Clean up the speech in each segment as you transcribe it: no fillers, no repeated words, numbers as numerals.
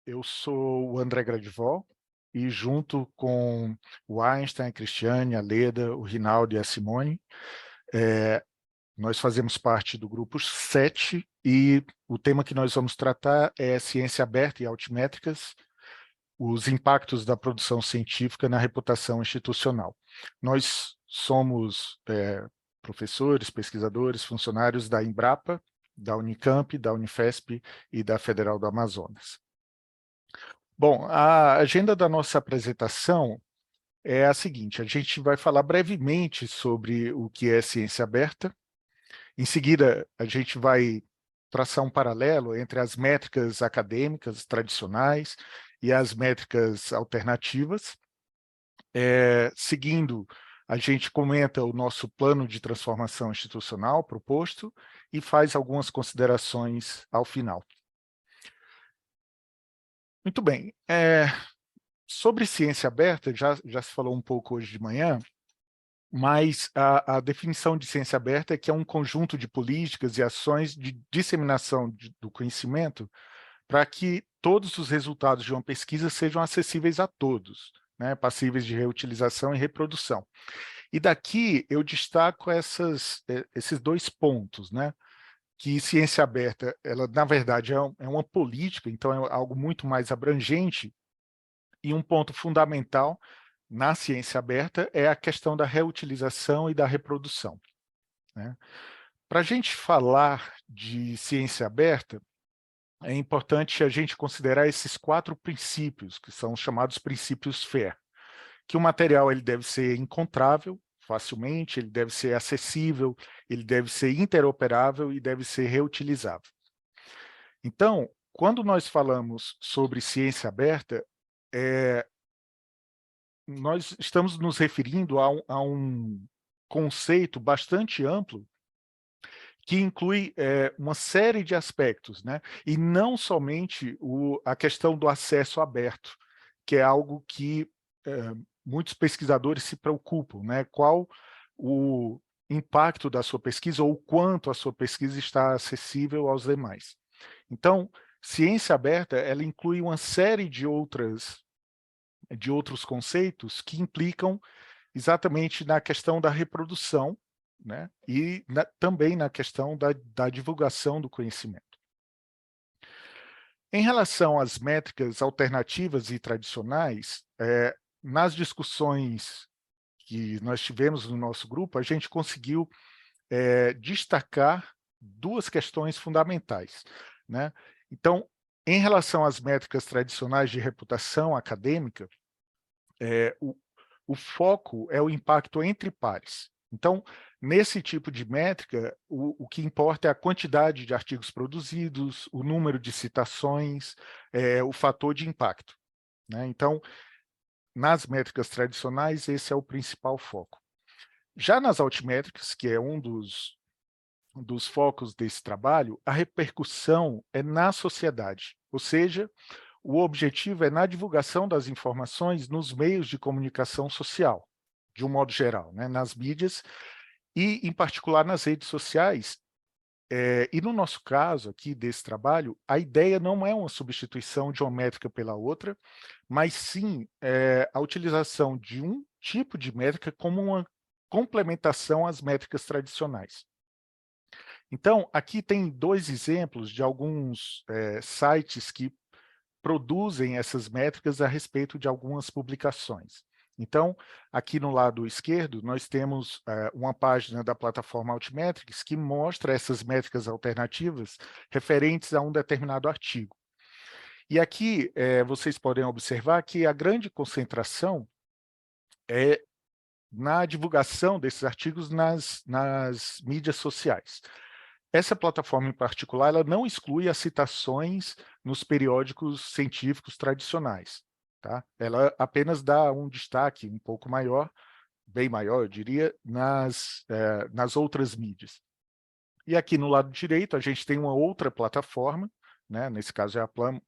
eu sou o André Gradivol, e junto com o Einstein, a Cristiane, a Leda, o Rinaldo e a Simone, nós fazemos parte do grupo 7, e o tema que nós vamos tratar é ciência aberta e altimétricas, os impactos da produção científica na reputação institucional. Nós somos professores, pesquisadores, funcionários da Embrapa, da Unicamp, da Unifesp e da Federal do Amazonas. Bom, a agenda da nossa apresentação é a seguinte: a gente vai falar brevemente sobre o que é ciência aberta. Em seguida, a gente vai traçar um paralelo entre as métricas acadêmicas tradicionais e as métricas alternativas. Seguindo, a gente comenta o nosso plano de transformação institucional proposto e faz algumas considerações ao final. Muito bem. Sobre ciência aberta, já se falou um pouco hoje de manhã, mas a definição de ciência aberta é que é um conjunto de políticas e ações de disseminação do conhecimento para que todos os resultados de uma pesquisa sejam acessíveis a todos, né, passíveis de reutilização e reprodução. E daqui eu destaco esses dois pontos, né, que ciência aberta, ela na verdade é uma política, então é algo muito mais abrangente, e um ponto fundamental na ciência aberta é a questão da reutilização e da reprodução, né? Para a gente falar de ciência aberta, é importante a gente considerar esses 4 princípios, que são os chamados princípios FAIR, que o material ele deve ser encontrável facilmente, ele deve ser acessível, ele deve ser interoperável e deve ser reutilizável. Então, quando nós falamos sobre ciência aberta, nós estamos nos referindo a um conceito bastante amplo que inclui uma série de aspectos, né? E não somente a questão do acesso aberto, que é algo que muitos pesquisadores se preocupam, né? Qual o impacto da sua pesquisa ou quanto a sua pesquisa está acessível aos demais. Então, ciência aberta, ela inclui uma série de outros conceitos que implicam exatamente na questão da reprodução, né, e também na questão da divulgação do conhecimento. Em relação às métricas alternativas e tradicionais, nas discussões que nós tivemos no nosso grupo, a gente conseguiu destacar 2 questões fundamentais, né? Então, em relação às métricas tradicionais de reputação acadêmica, o foco é o impacto entre pares. Então, nesse tipo de métrica, o que importa é a quantidade de artigos produzidos, o número de citações, o fator de impacto, né? Então, nas métricas tradicionais, esse é o principal foco. Já nas altimétricas, que é um dos focos desse trabalho, a repercussão é na sociedade, ou seja, o objetivo é na divulgação das informações nos meios de comunicação social, de um modo geral, né, nas mídias e, em particular, nas redes sociais. E no nosso caso aqui desse trabalho, a ideia não é uma substituição de uma métrica pela outra, mas sim a utilização de um tipo de métrica como uma complementação às métricas tradicionais. Então, aqui tem 2 exemplos de alguns sites que produzem essas métricas a respeito de algumas publicações. Então, aqui no lado esquerdo, nós temos uma página da plataforma Altmetrics que mostra essas métricas alternativas referentes a um determinado artigo. E aqui vocês podem observar que a grande concentração é na divulgação desses artigos nas mídias sociais. Essa plataforma em particular, ela não exclui as citações nos periódicos científicos tradicionais, tá? Ela apenas dá um destaque um pouco maior, bem maior, eu diria, nas outras mídias. E aqui no lado direito, a gente tem uma outra plataforma, né? Nesse caso é a Plum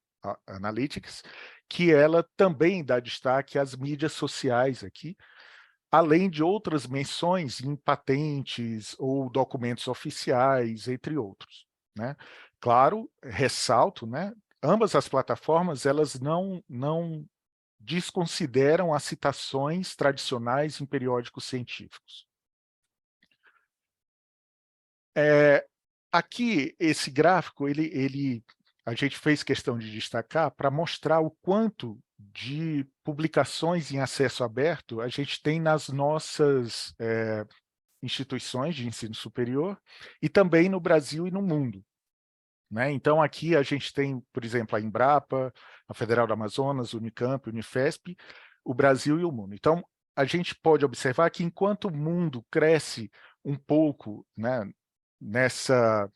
Analytics, que ela também dá destaque às mídias sociais aqui, além de outras menções em patentes ou documentos oficiais, entre outros, né? Claro, ressalto, né, ambas as plataformas, elas não desconsideram as citações tradicionais em periódicos científicos. Aqui, esse gráfico, a gente fez questão de destacar para mostrar o quanto de publicações em acesso aberto a gente tem nas nossas instituições de ensino superior e também no Brasil e no mundo. Né? Então, aqui a gente tem, por exemplo, a Embrapa, a Federal do Amazonas, Unicamp, Unifesp, o Brasil e o mundo. Então, a gente pode observar que enquanto o mundo cresce um pouco, né, nessa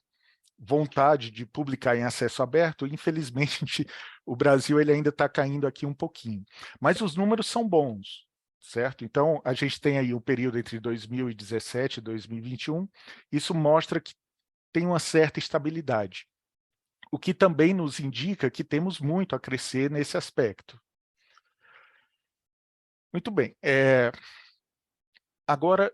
vontade de publicar em acesso aberto, infelizmente, o Brasil ele ainda está caindo aqui um pouquinho. Mas os números são bons, certo? Então, a gente tem aí o período entre 2017 e 2021, isso mostra que tem uma certa estabilidade, o que também nos indica que temos muito a crescer nesse aspecto. Muito bem. Agora,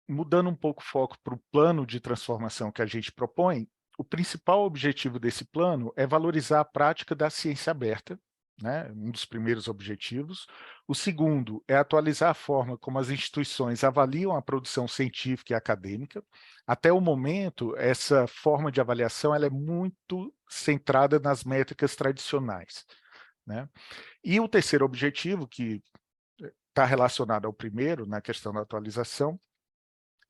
mudando um pouco o foco para o plano de transformação que a gente propõe, o principal objetivo desse plano é valorizar a prática da ciência aberta, né, um dos primeiros objetivos. O segundo é atualizar a forma como as instituições avaliam a produção científica e acadêmica. Até o momento, essa forma de avaliação ela é muito centrada nas métricas tradicionais, né? E o terceiro objetivo, que está relacionado ao primeiro, na questão da atualização,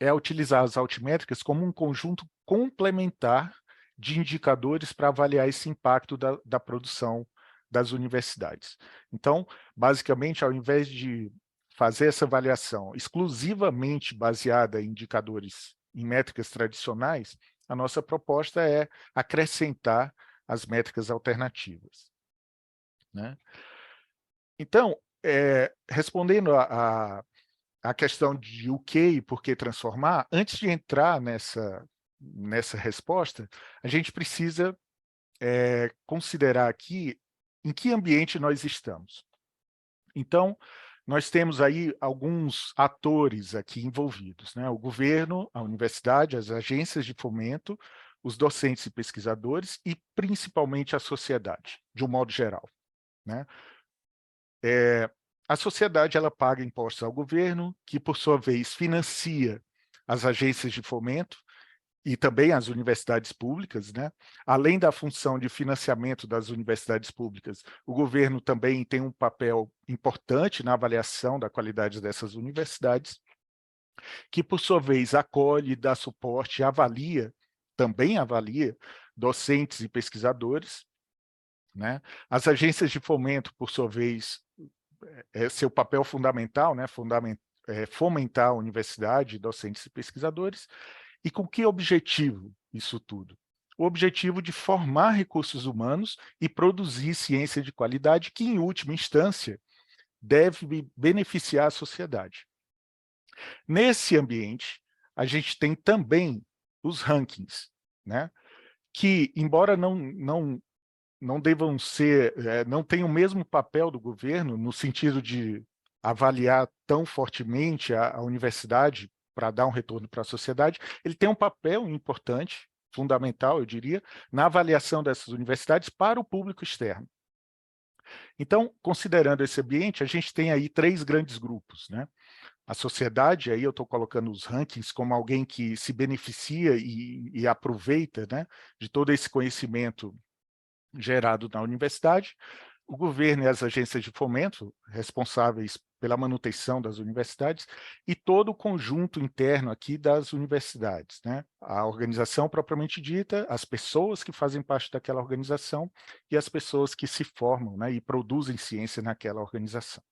é utilizar as altimétricas como um conjunto complementar de indicadores para avaliar esse impacto da produção das universidades. Então, basicamente, ao invés de fazer essa avaliação exclusivamente baseada em indicadores, em métricas tradicionais, a nossa proposta é acrescentar as métricas alternativas, né? Então, respondendo a questão de o que e por que transformar, antes de entrar nessa resposta, a gente precisa considerar aqui em que ambiente nós estamos. Então, nós temos aí alguns atores aqui envolvidos, né? O governo, a universidade, as agências de fomento, os docentes e pesquisadores e principalmente a sociedade, de um modo geral, né? A sociedade ela paga impostos ao governo, que por sua vez financia as agências de fomento e também as universidades públicas, né? Além da função de financiamento das universidades públicas, o governo também tem um papel importante na avaliação da qualidade dessas universidades, que por sua vez acolhe, dá suporte, também avalia docentes e pesquisadores, né? As agências de fomento, por sua vez, seu papel fundamental, né, fomentar a universidade, docentes e pesquisadores, e com que objetivo isso tudo? O objetivo de formar recursos humanos e produzir ciência de qualidade que, em última instância, deve beneficiar a sociedade. Nesse ambiente, a gente tem também os rankings, né, que, embora não devam ser, não tenham o mesmo papel do governo, no sentido de avaliar tão fortemente a universidade para dar um retorno para a sociedade, ele tem um papel importante, fundamental, eu diria, na avaliação dessas universidades para o público externo. Então, considerando esse ambiente, a gente tem aí 3 grandes grupos, né? A sociedade, aí eu estou colocando os rankings como alguém que se beneficia e aproveita, né, de todo esse conhecimento gerado na universidade, o governo e as agências de fomento, responsáveis pela manutenção das universidades, e todo o conjunto interno aqui das universidades, né? A organização propriamente dita, as pessoas que fazem parte daquela organização e as pessoas que se formam, né, e produzem ciência naquela organização.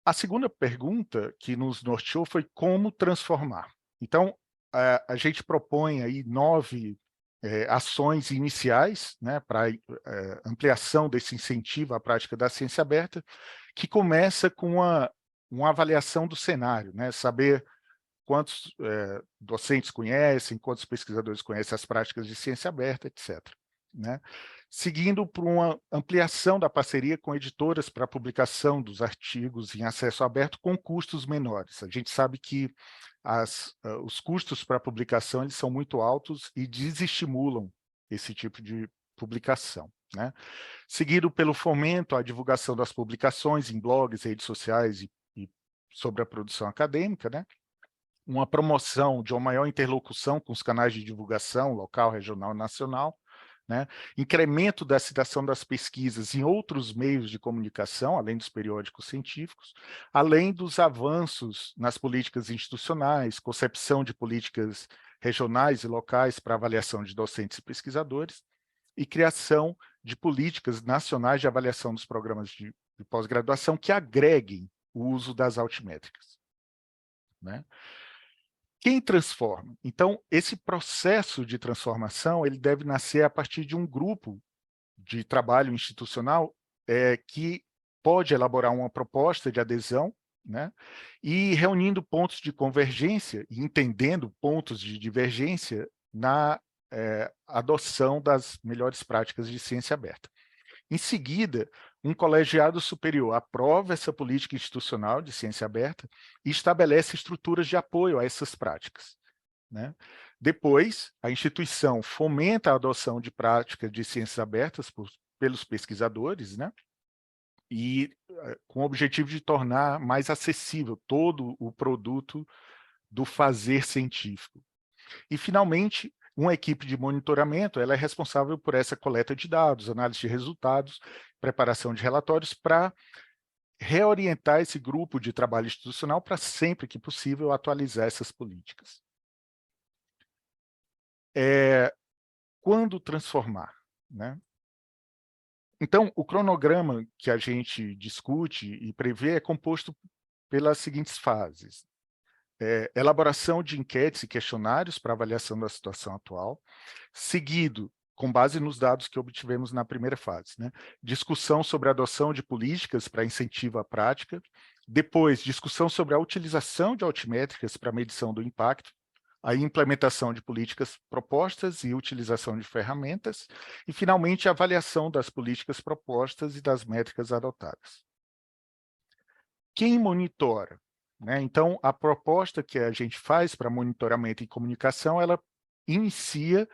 A segunda pergunta que nos norteou foi como transformar. Então, a gente propõe aí 9 ações iniciais, né, para ampliação desse incentivo à prática da ciência aberta, que começa com uma avaliação do cenário, né, saber quantos docentes conhecem, quantos pesquisadores conhecem as práticas de ciência aberta, etc., né? Seguindo por uma ampliação da parceria com editoras para a publicação dos artigos em acesso aberto com custos menores. A gente sabe que os custos para a publicação eles são muito altos e desestimulam esse tipo de publicação, né? Seguido pelo fomento à divulgação das publicações em blogs, redes sociais e sobre a produção acadêmica, né? Uma promoção de uma maior interlocução com os canais de divulgação local, regional e nacional, né? Incremento da citação das pesquisas em outros meios de comunicação, além dos periódicos científicos, além dos avanços nas políticas institucionais, concepção de políticas regionais e locais para avaliação de docentes e pesquisadores, e criação de políticas nacionais de avaliação dos programas de pós-graduação que agreguem o uso das altimétricas, né? Quem transforma? Então, esse processo de transformação ele deve nascer a partir de um grupo de trabalho institucional que pode elaborar uma proposta de adesão, né? E reunindo pontos de convergência e entendendo pontos de divergência na adoção das melhores práticas de ciência aberta. Em seguida, um colegiado superior aprova essa política institucional de ciência aberta e estabelece estruturas de apoio a essas práticas, né? Depois, a instituição fomenta a adoção de práticas de ciências abertas pelos pesquisadores, né? E com o objetivo de tornar mais acessível todo o produto do fazer científico. E, finalmente, uma equipe de monitoramento ela é responsável por essa coleta de dados, análise de resultados, preparação de relatórios para reorientar esse grupo de trabalho institucional para, sempre que possível, atualizar essas políticas. Quando transformar, né? Então, o cronograma que a gente discute e prevê é composto pelas seguintes fases. Elaboração de enquetes e questionários para avaliação da situação atual, seguido, com base nos dados que obtivemos na primeira fase, né? Discussão sobre a adoção de políticas para incentivo à prática, depois, discussão sobre a utilização de altimétricas para medição do impacto, a implementação de políticas propostas e utilização de ferramentas, e, finalmente, a avaliação das políticas propostas e das métricas adotadas. Quem monitora? Né? Então, a proposta que a gente faz para monitoramento e comunicação, ela inicia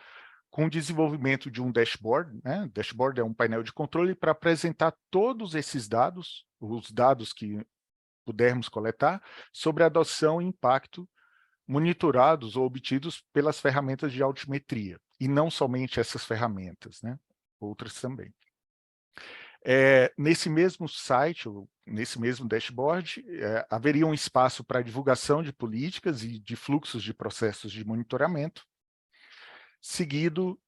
com o desenvolvimento de um dashboard, né? Dashboard é um painel de controle para apresentar todos esses dados, os dados que pudermos coletar, sobre a adoção e impacto monitorados ou obtidos pelas ferramentas de altimetria, e não somente essas ferramentas, né? Outras também. Nesse mesmo site, ou nesse mesmo dashboard, haveria um espaço para divulgação de políticas e de fluxos de processos de monitoramento, seguido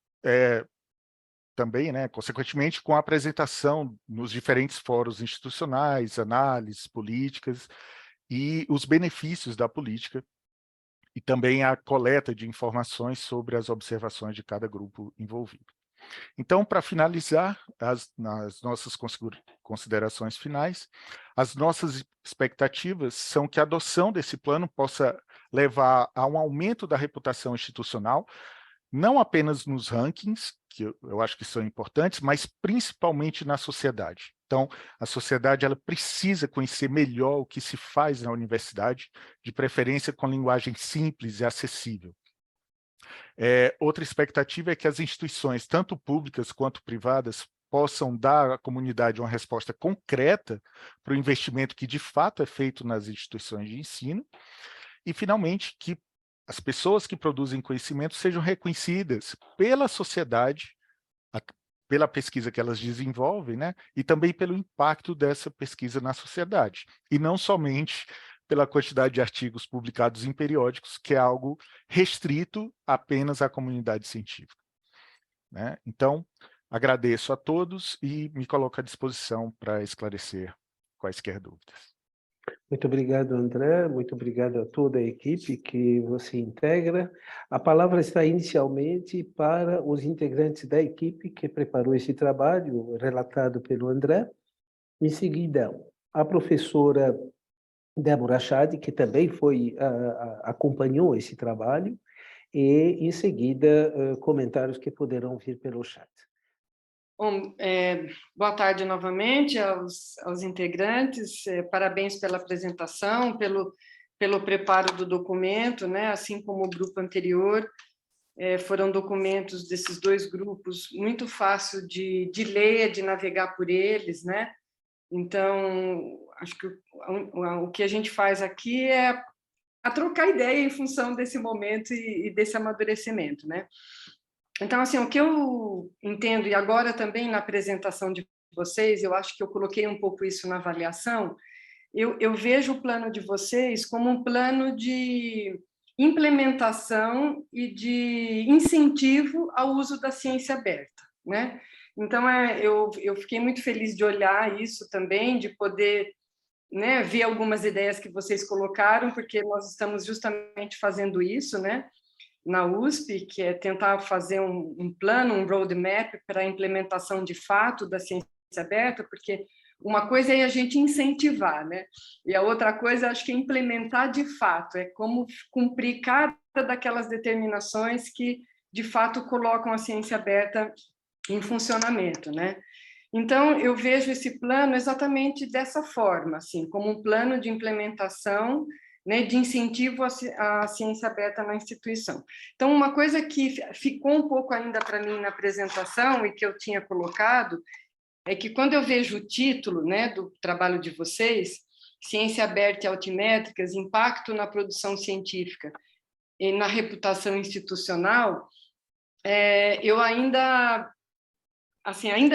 também, né, consequentemente, com a apresentação nos diferentes fóruns institucionais, análises políticas e os benefícios da política, e também a coleta de informações sobre as observações de cada grupo envolvido. Então, para finalizar, nas nossas considerações finais, as nossas expectativas são que a adoção desse plano possa levar a um aumento da reputação institucional, não apenas nos rankings, que eu acho que são importantes, mas principalmente na sociedade. Então, a sociedade ela precisa conhecer melhor o que se faz na universidade, de preferência com linguagem simples e acessível. Outra expectativa é que as instituições, tanto públicas quanto privadas, possam dar à comunidade uma resposta concreta para o investimento que de fato é feito nas instituições de ensino, e, finalmente, que as pessoas que produzem conhecimento sejam reconhecidas pela sociedade, pela pesquisa que elas desenvolvem, né, e também pelo impacto dessa pesquisa na sociedade, e não somente pela quantidade de artigos publicados em periódicos, que é algo restrito apenas à comunidade científica, né? Então, agradeço a todos e me coloco à disposição para esclarecer quaisquer dúvidas. Muito obrigado, André. Muito obrigado a toda a equipe que você integra. A palavra está inicialmente para os integrantes da equipe que preparou esse trabalho, relatado pelo André. Em seguida, a professora Débora Chade, que também acompanhou esse trabalho, e, em seguida, comentários que poderão vir pelo chat. Bom, boa tarde novamente aos integrantes, parabéns pela apresentação, pelo preparo do documento, né? Assim como o grupo anterior, foram documentos desses dois grupos muito fácil de ler, de navegar por eles, né? Então, acho que o que a gente faz aqui é a trocar ideia em função desse momento e desse amadurecimento, né? Então, assim, o que eu entendo, e agora também na apresentação de vocês, eu acho que eu coloquei um pouco isso na avaliação, eu vejo o plano de vocês como um plano de implementação e de incentivo ao uso da ciência aberta, né? Então, eu fiquei muito feliz de olhar isso também, de poder, né, ver algumas ideias que vocês colocaram, porque nós estamos justamente fazendo isso, né, na USP, que é tentar fazer um plano, um roadmap para a implementação de fato da ciência aberta, porque uma coisa é a gente incentivar, né? E a outra coisa, acho que é implementar de fato, é como cumprir cada daquelas determinações que, de fato, colocam a ciência aberta em funcionamento, né? Então, eu vejo esse plano exatamente dessa forma, assim, como um plano de implementação, né, de incentivo à ciência aberta na instituição. Então, uma coisa que ficou um pouco ainda para mim na apresentação e que eu tinha colocado é que quando eu vejo o título, né, do trabalho de vocês, Ciência Aberta e Altimétricas, Impacto na Produção Científica e na Reputação Institucional, eu ainda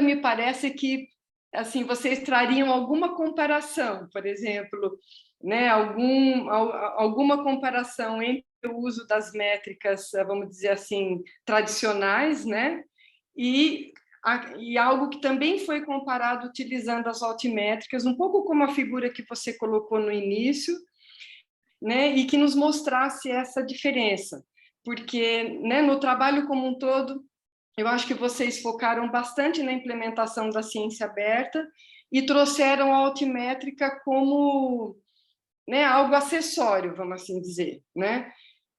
me parece que assim vocês trariam alguma comparação, por exemplo, né, alguma comparação entre o uso das métricas, vamos dizer assim, tradicionais, né, e algo que também foi comparado utilizando as altimétricas, um pouco como a figura que você colocou no início, né, e que nos mostrasse essa diferença, porque, né, no trabalho como um todo, eu acho que vocês focaram bastante na implementação da ciência aberta e trouxeram a altimétrica como, né, algo acessório, vamos assim dizer, né?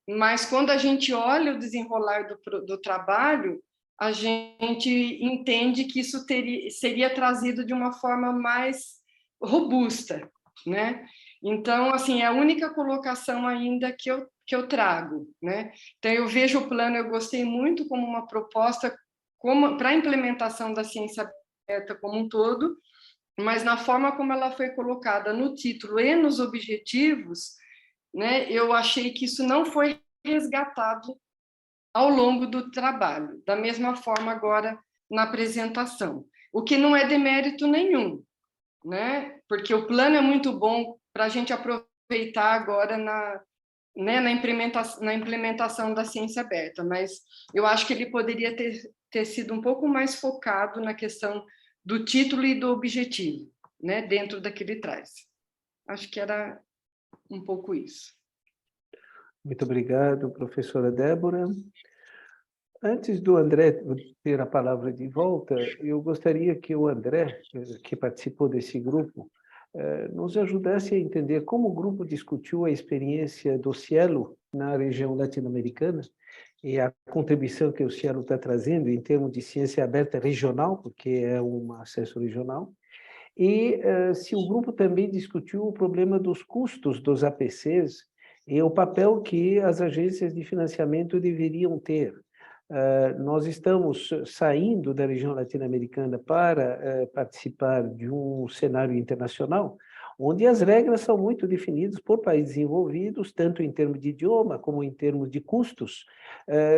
Mas quando a gente olha o desenrolar do trabalho, a gente entende que isso seria trazido de uma forma mais robusta, né? Então, assim, é a única colocação ainda que eu trago, né? Então, eu vejo o plano, eu gostei muito como uma proposta para a implementação da ciência aberta como um todo, mas na forma como ela foi colocada no título e nos objetivos, né, eu achei que isso não foi resgatado ao longo do trabalho, da mesma forma agora na apresentação, o que não é demérito nenhum, né? Porque o plano é muito bom para a gente aproveitar agora né, na implementação da ciência aberta, mas eu acho que ele poderia ter sido um pouco mais focado na questão do título e do objetivo, né, dentro daquele traz. Acho que era um pouco isso. Muito obrigado, professora Débora. Antes do André ter a palavra de volta, eu gostaria que o André, que participou desse grupo, nos ajudasse a entender como o grupo discutiu a experiência do Cielo na região latino-americana e a contribuição que o Cielo está trazendo em termos de ciência aberta regional, porque é um acesso regional, e se o grupo também discutiu o problema dos custos dos APCs e o papel que as agências de financiamento deveriam ter. Nós estamos saindo da região latino-americana para participar de um cenário internacional, onde as regras são muito definidas por países envolvidos, tanto em termos de idioma como em termos de custos.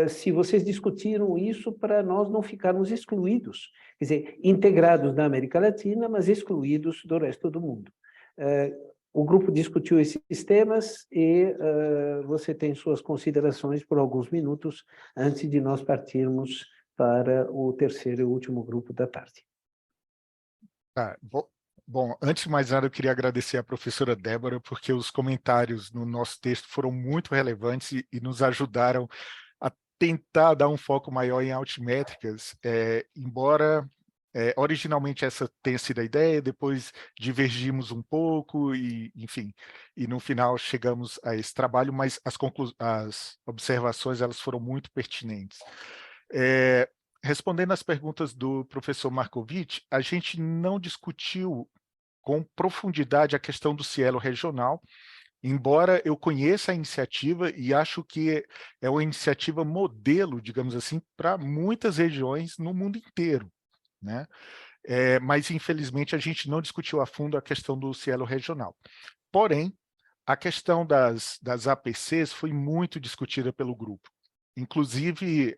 Se vocês discutiram isso para nós não ficarmos excluídos, quer dizer, integrados na América Latina, mas excluídos do resto do mundo. O grupo discutiu esses temas e você tem suas considerações por alguns minutos antes de nós partirmos para o terceiro e último grupo da tarde. Bom, antes de mais nada, eu queria agradecer à professora Débora, porque os comentários no nosso texto foram muito relevantes e nos ajudaram a tentar dar um foco maior em altimétricas, embora originalmente essa tenha sido a ideia, depois divergimos um pouco e, enfim, e no final chegamos a esse trabalho, mas as observações elas foram muito pertinentes. Respondendo às perguntas do professor Markovic, a gente não discutiu com profundidade a questão do cielo regional, embora eu conheça a iniciativa e acho que é uma iniciativa modelo, digamos assim, para muitas regiões no mundo inteiro, né? Mas, infelizmente, a gente não discutiu a fundo a questão do Cielo regional. Porém, a questão das APCs foi muito discutida pelo grupo. Inclusive,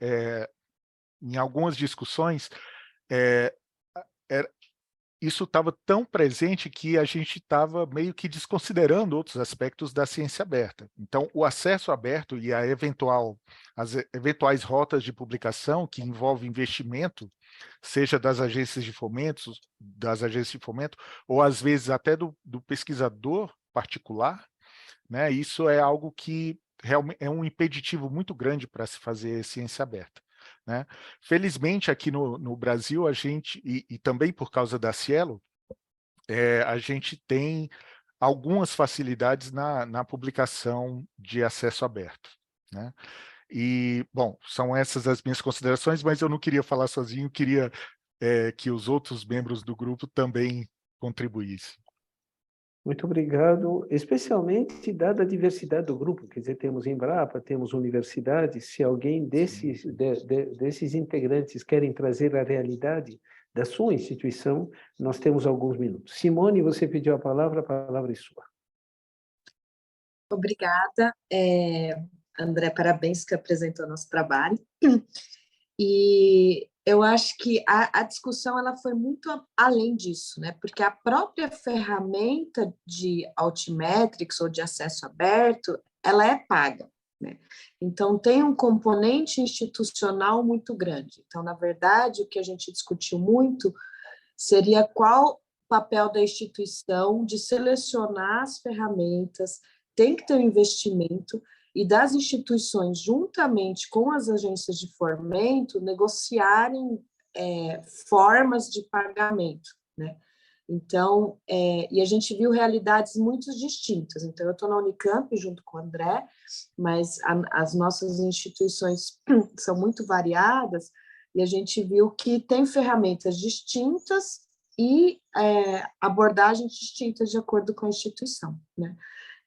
em algumas discussões, isso estava tão presente que a gente estava meio que desconsiderando outros aspectos da ciência aberta. Então, o acesso aberto e as eventuais rotas de publicação que envolvem investimento, seja das agências de fomento, ou às vezes até do pesquisador particular, né? Isso é algo que realmente é um impeditivo muito grande para se fazer ciência aberta, né? Felizmente, aqui no Brasil, a gente, e também por causa da Cielo, a gente tem algumas facilidades na publicação de acesso aberto, né? E, bom, são essas as minhas considerações, mas eu não queria falar sozinho, queria que os outros membros do grupo também contribuíssem. Muito obrigado, especialmente dada a diversidade do grupo, quer dizer, temos Embrapa, temos universidades, se alguém desses integrantes querem trazer a realidade da sua instituição, nós temos alguns minutos. Simone, você pediu a palavra é sua. Obrigada, André, parabéns que apresentou nosso trabalho. E eu acho que a discussão ela foi muito além disso, né? Porque a própria ferramenta de Altimetrics ou de acesso aberto, ela é paga, né? Então, tem um componente institucional muito grande. Então, na verdade, o que a gente discutiu muito seria qual o papel da instituição de selecionar as ferramentas, tem que ter um investimento, e das instituições, juntamente com as agências de fomento, negociarem formas de pagamento, né? Então, e a gente viu realidades muito distintas. Então, eu estou na Unicamp junto com o André, mas as nossas instituições são muito variadas, e a gente viu que tem ferramentas distintas e abordagens distintas de acordo com a instituição, né?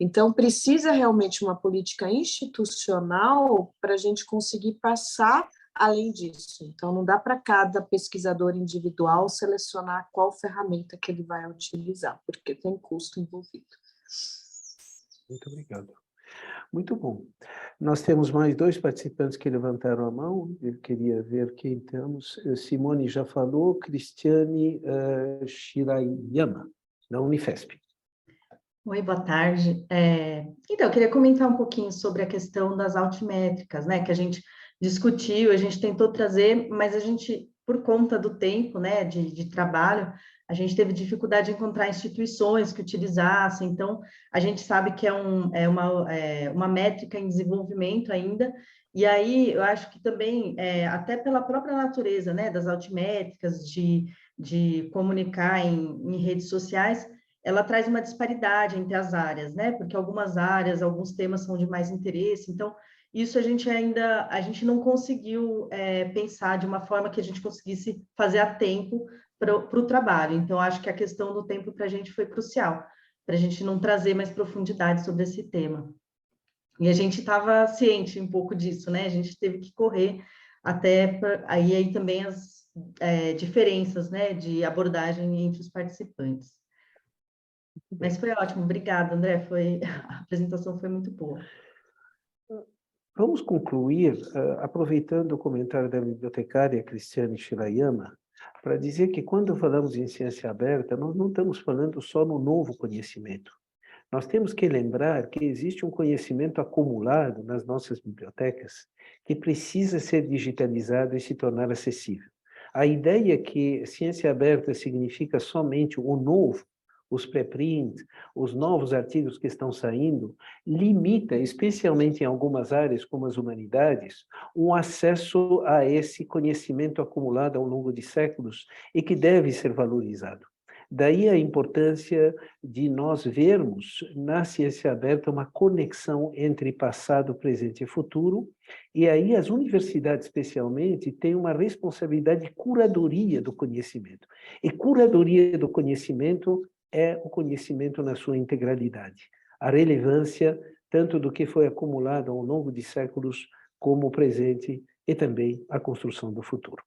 Então, precisa realmente uma política institucional para a gente conseguir passar além disso. Então, não dá para cada pesquisador individual selecionar qual ferramenta que ele vai utilizar, porque tem custo envolvido. Muito obrigado. Muito bom. Nós temos mais 2 participantes que levantaram a mão. Eu queria ver quem temos. Simone já falou, Cristiane Shirayama, da Unifesp. Oi, boa tarde. Então, eu queria comentar um pouquinho sobre a questão das altimétricas, né, que a gente discutiu, a gente tentou trazer, mas a gente, por conta do tempo, né, de trabalho, a gente teve dificuldade de encontrar instituições que utilizassem, então, a gente sabe que é uma métrica em desenvolvimento ainda, e aí eu acho que também, até pela própria natureza, né, das altimétricas, de comunicar em redes sociais, ela traz uma disparidade entre as áreas, né? Porque algumas áreas, alguns temas são de mais interesse, então isso a gente não conseguiu pensar de uma forma que a gente conseguisse fazer a tempo para o trabalho. Então, acho que a questão do tempo para a gente foi crucial, para a gente não trazer mais profundidade sobre esse tema. E a gente estava ciente um pouco disso, né? A gente teve que correr até aí também as diferenças, né, de abordagem entre os participantes. Mas foi ótimo, obrigada, André, a apresentação foi muito boa. Vamos concluir, aproveitando o comentário da bibliotecária Cristiane Shirayama, para dizer que quando falamos em ciência aberta, nós não estamos falando só no novo conhecimento. Nós temos que lembrar que existe um conhecimento acumulado nas nossas bibliotecas que precisa ser digitalizado e se tornar acessível. A ideia que ciência aberta significa somente o novo, os pré-prints, os novos artigos que estão saindo, limita, especialmente em algumas áreas como as humanidades, um acesso a esse conhecimento acumulado ao longo de séculos e que deve ser valorizado. Daí a importância de nós vermos na ciência aberta uma conexão entre passado, presente e futuro, e aí as universidades, especialmente, têm uma responsabilidade de curadoria do conhecimento. E curadoria do conhecimento é o conhecimento na sua integralidade. a relevância tanto do que foi acumulado ao longo de séculos como o presente e também a construção do futuro.